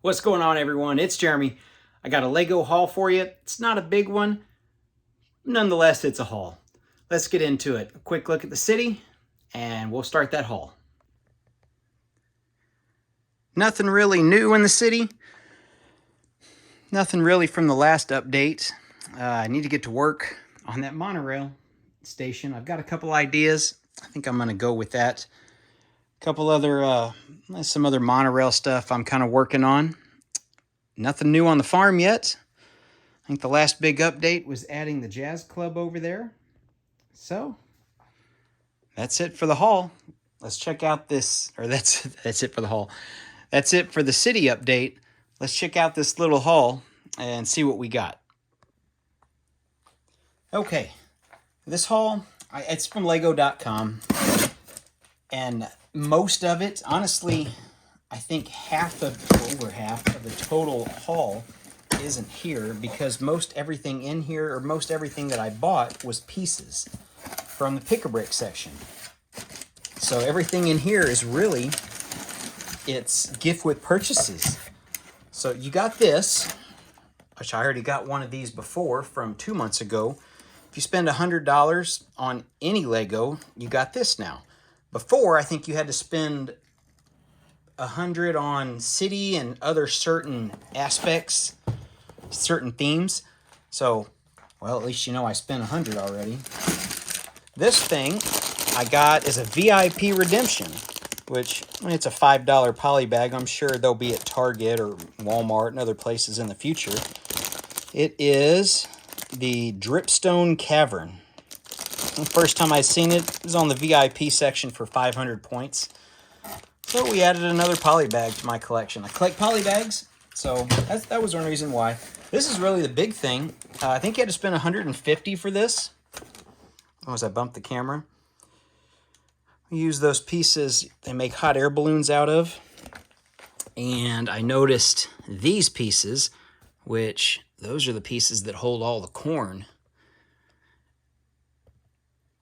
What's going on, everyone? It's Jeremy. I got a Lego haul for you. It's not a big one. Nonetheless, it's a haul. Let's get into it. A quick look at the city, and we'll start that haul. Nothing really new in the city. Nothing really from the last update. I need to get to work on that monorail station. I've got a couple ideas. I think I'm going to go with that. A couple other, some other monorail stuff I'm kind of working on. Nothing new on the farm yet. I think the last big update was adding the jazz club over there. So, that's it for the haul. Let's check out this, or that's it for the haul. That's it for the city update. Let's check out this little haul and see what we got. Okay, this haul, it's from Lego.com. And most of it, honestly, I think over half of the total haul isn't here because most everything in here, or most everything that I bought, was pieces from the pick-a-brick section. So everything in here is really, it's gift with purchases. So you got this, which I already got one of these before from 2 months ago. If you spend $100 on any Lego, you got this now. Before, I think you had to spend $100 on city and other certain aspects, certain themes. So, well, at least you know I spent $100 already. This thing I got is a VIP redemption, which it's a $5 poly bag. I'm sure they'll be at Target or Walmart and other places in the future. It is the Dripstone Cavern. The first time I seen it was on the VIP section for 500 points. So we added another poly bag to my collection. I collect poly bags, so that was one reason why. This is really the big thing. I think you had to spend 150 for this. Oh, as I bumped the camera. We use those pieces they make hot air balloons out of. And I noticed these pieces, which those are the pieces that hold all the corn.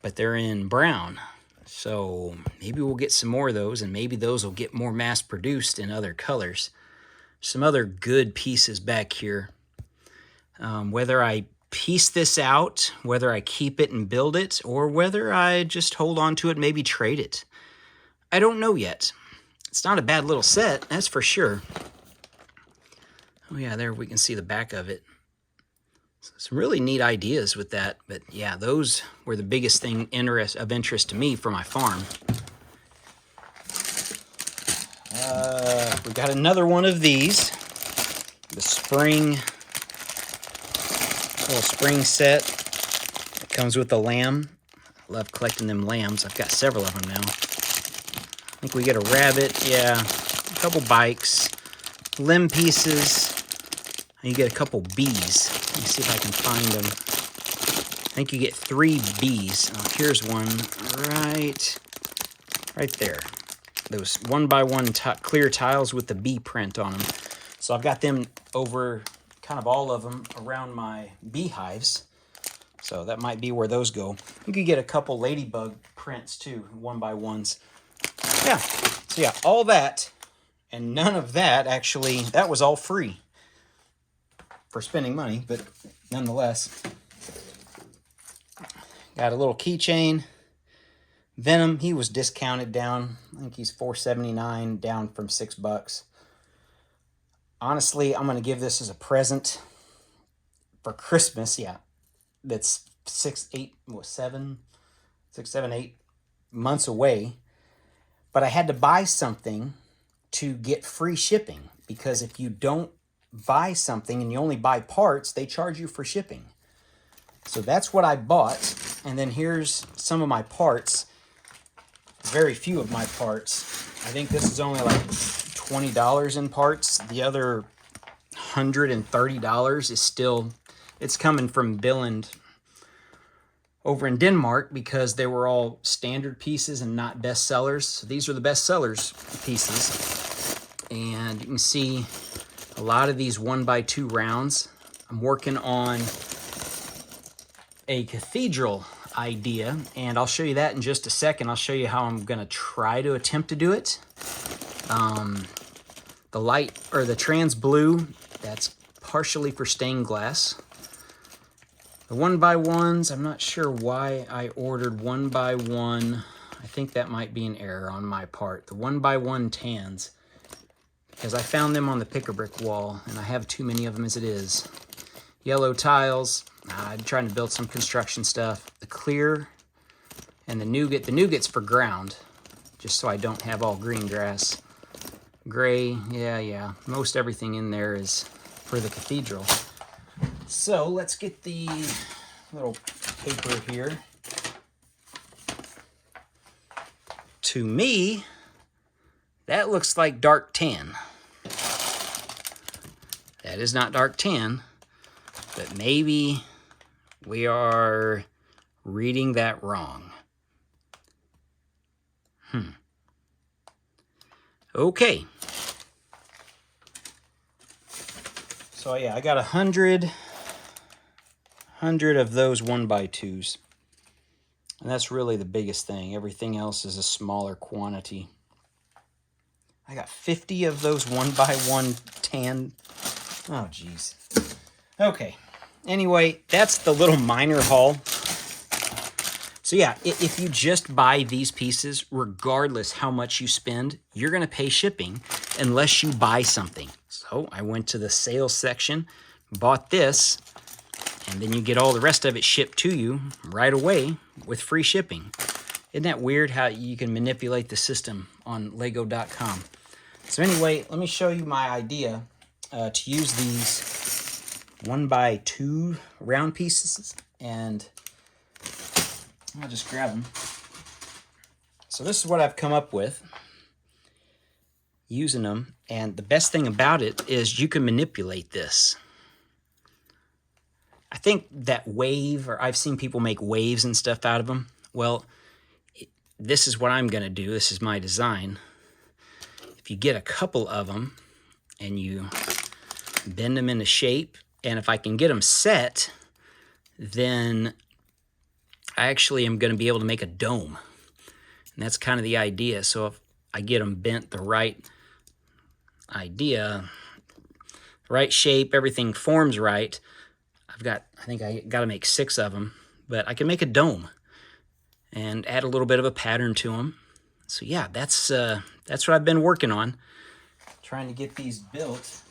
But they're in brown. So maybe we'll get some more of those, and maybe those will get more mass produced in other colors. Some other good pieces back here. Whether I piece this out, whether I keep it and build it, or whether I just hold on to it, maybe trade it. I don't know yet. It's not a bad little set, that's for sure. Oh yeah, there we can see the back of it. Some really neat ideas with that, but yeah, those were the biggest thing of interest to me for my farm. We got another one of these, the little spring set. It comes with a lamb. I love collecting them lambs. I've got several of them now. I think we get a rabbit, yeah, a couple bikes, limb pieces, and you get a couple bees. Let me see if I can find them. I think you get 3 bees. Here's one right there. Those 1x1 clear tiles with the bee print on them. So I've got them over, kind of all of them, around my beehives. So that might be where those go. You could get a couple ladybug prints too, 1x1s. Yeah, so yeah, all that, and none of that actually, that was all free. For spending money, but nonetheless. Got a little keychain. Venom, he was discounted down. I think he's $4.79, down from $6. Honestly, I'm going to give this as a present for Christmas. Yeah, that's 7, 8 months away. But I had to buy something to get free shipping, because if you don't buy something and you only buy parts, they charge you for shipping. So that's what I bought, and then here's some of my parts. Very few of my parts. I think this is only like $20 in parts. The other $130 is still, it's coming from Billund over in Denmark, because they were all standard pieces and not best sellers. So these are the best sellers pieces. And you can see a lot of these 1x2 rounds. I'm working on a Cathedral idea, and I'll show you that in just a second. I'll show you how I'm going to try to attempt to do it. The The light, or the trans blue, that's partially for stained glass. The 1x1s, I'm not sure why I ordered 1x1. I think that might be an error on my part. The 1x1 tans, because I found them on the pick-a-brick wall, and I have too many of them as it is. Yellow tiles, I'm trying to build some construction stuff. The clear and the nougat. The nougat's for ground, just so I don't have all green grass. Gray, yeah. Most everything in there is for the cathedral. So let's get the little paper here. To me, that looks like dark tan. That is not dark tan, but maybe we are reading that wrong. Okay. So yeah, I got 100 of those 1x2s. And that's really the biggest thing. Everything else is a smaller quantity. I got 50 of those 1x1 tan. Oh, geez. Okay. Anyway, that's the little minor haul. So yeah, if you just buy these pieces, regardless how much you spend, you're going to pay shipping unless you buy something. So I went to the sales section, bought this, and then you get all the rest of it shipped to you right away with free shipping. Isn't that weird how you can manipulate the system on Lego.com? So anyway, let me show you my idea to use these 1x2 round pieces, and I'll just grab them. So this is what I've come up with using them, and the best thing about it is you can manipulate this. I think that wave, or I've seen people make waves and stuff out of them. Well, this is what I'm going to do. This is my design. If you get a couple of them and you bend them into shape, and if I can get them set, then I actually am going to be able to make a dome. And that's kind of the idea. So if I get them bent the right idea, right shape, everything forms right, I think I got to make 6 of them, but I can make a dome and add a little bit of a pattern to them. So yeah, that's what I've been working on, trying to get these built.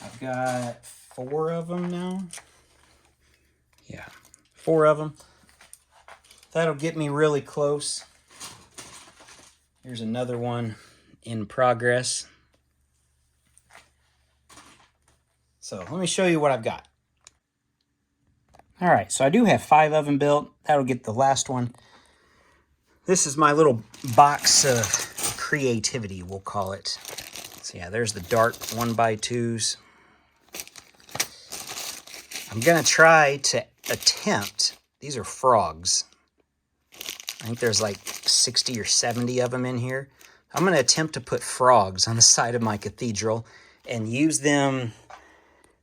I've got 4 of them now. Yeah, 4 of them. That'll get me really close. Here's another one in progress. So let me show you what I've got. All right, so I do have 5 of them built. That'll get the last one. This is my little box of creativity, we'll call it. So yeah, there's the dark 1x2s. I'm gonna try to attempt, these are frogs. I think there's like 60 or 70 of them in here. I'm gonna attempt to put frogs on the side of my cathedral and use them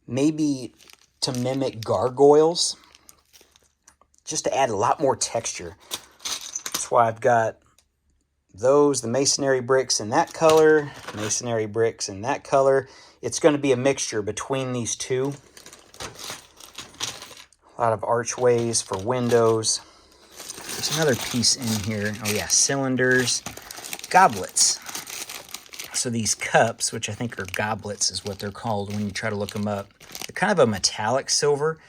maybe to mimic gargoyles, just to add a lot more texture. That's why I've got those, the masonry bricks in that color, masonry bricks in that color. It's going to be a mixture between these two. A lot of archways for windows. There's another piece in here. Oh yeah, cylinders, goblets. So these cups, which I think are goblets is what they're called when you try to look them up. They're kind of a metallic silver.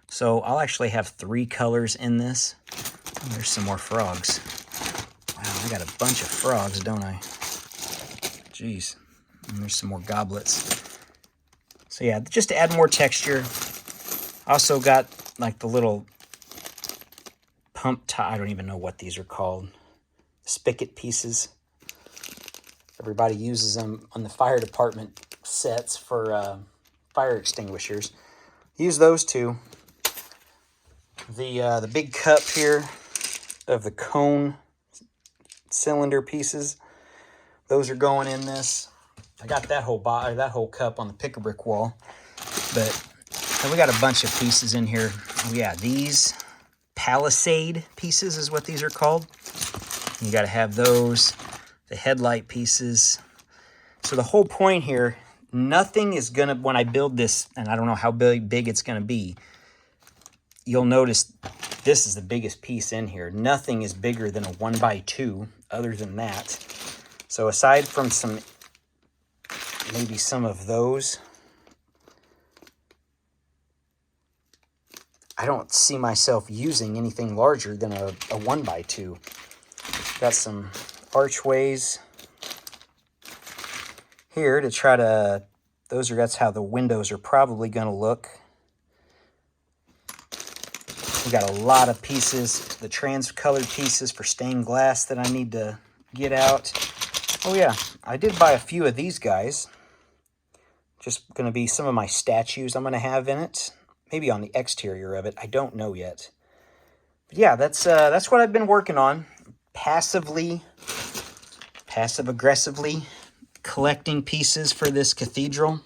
So I'll actually have 3 colors in this. Oh, there's some more frogs. Wow, I got a bunch of frogs, don't I? Jeez. And there's some more goblets. So yeah, just to add more texture. Also got like the little pump tie. I don't even know what these are called. Spigot pieces. Everybody uses them on the fire department sets for fire extinguishers. Use those two. The big cup here of the cone cylinder pieces, those are going in this. I got that whole cup on the pick-a-brick wall, but we got a bunch of pieces in here. Oh yeah, these palisade pieces is what these are called. You got to have those. The headlight pieces. So the whole point here, nothing is gonna, when I build this, and I don't know how big it's gonna be, you'll notice this is the biggest piece in here. Nothing is bigger than a 1x2 other than that. So aside from maybe some of those, I don't see myself using anything larger than a 1x2. Got some archways here to try to, that's how the windows are probably going to look. We got a lot of pieces, the trans-colored pieces for stained glass that I need to get out. Oh yeah, I did buy a few of these guys. Just going to be some of my statues I'm going to have in it. Maybe on the exterior of it. I don't know yet. But yeah, that's what I've been working on. Passive-aggressively collecting pieces for this cathedral.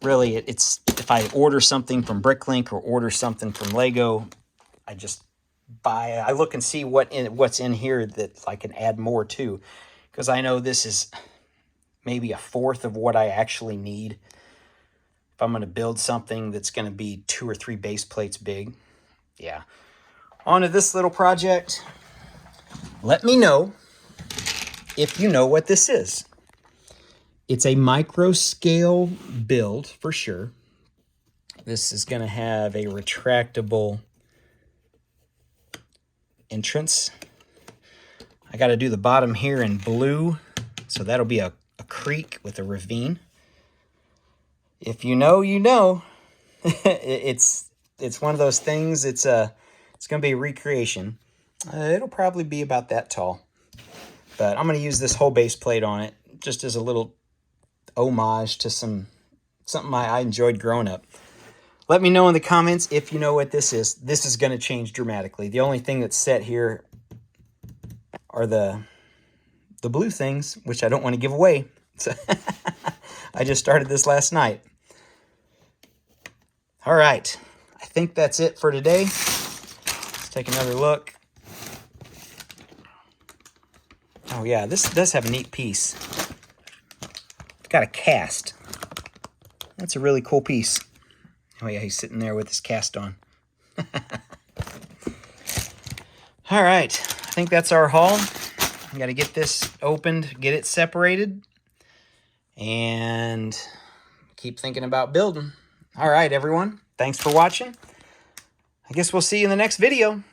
Really, it's if I order something from Bricklink or order something from Lego, I just buy. I look and see what's in here that I can add more to, because I know this is maybe a fourth of what I actually need if I'm going to build something that's going to be 2 or 3 base plates big. Yeah. On to this little project. Let me know if you know what this is. It's a micro scale build for sure. This is going to have a retractable entrance. I got to do the bottom here in blue, so that'll be a creek with a ravine. If you know, you know. It's one of those things. It's going to be a recreation. It'll probably be about that tall, but I'm going to use this whole base plate on it just as a little homage to something I enjoyed growing up. Let me know in the comments if you know what this is. This is going to change dramatically. The only thing that's set here are the blue things, which I don't want to give away. So I just started this last night. All right, I think that's it for today. Let's take another look. Oh yeah, this does have a neat piece. It's got a cast. That's a really cool piece. Oh yeah, he's sitting there with his cast on. All right, I think that's our haul. I got to get this opened, get it separated, and keep thinking about building. All right, everyone. Thanks for watching. I guess we'll see you in the next video.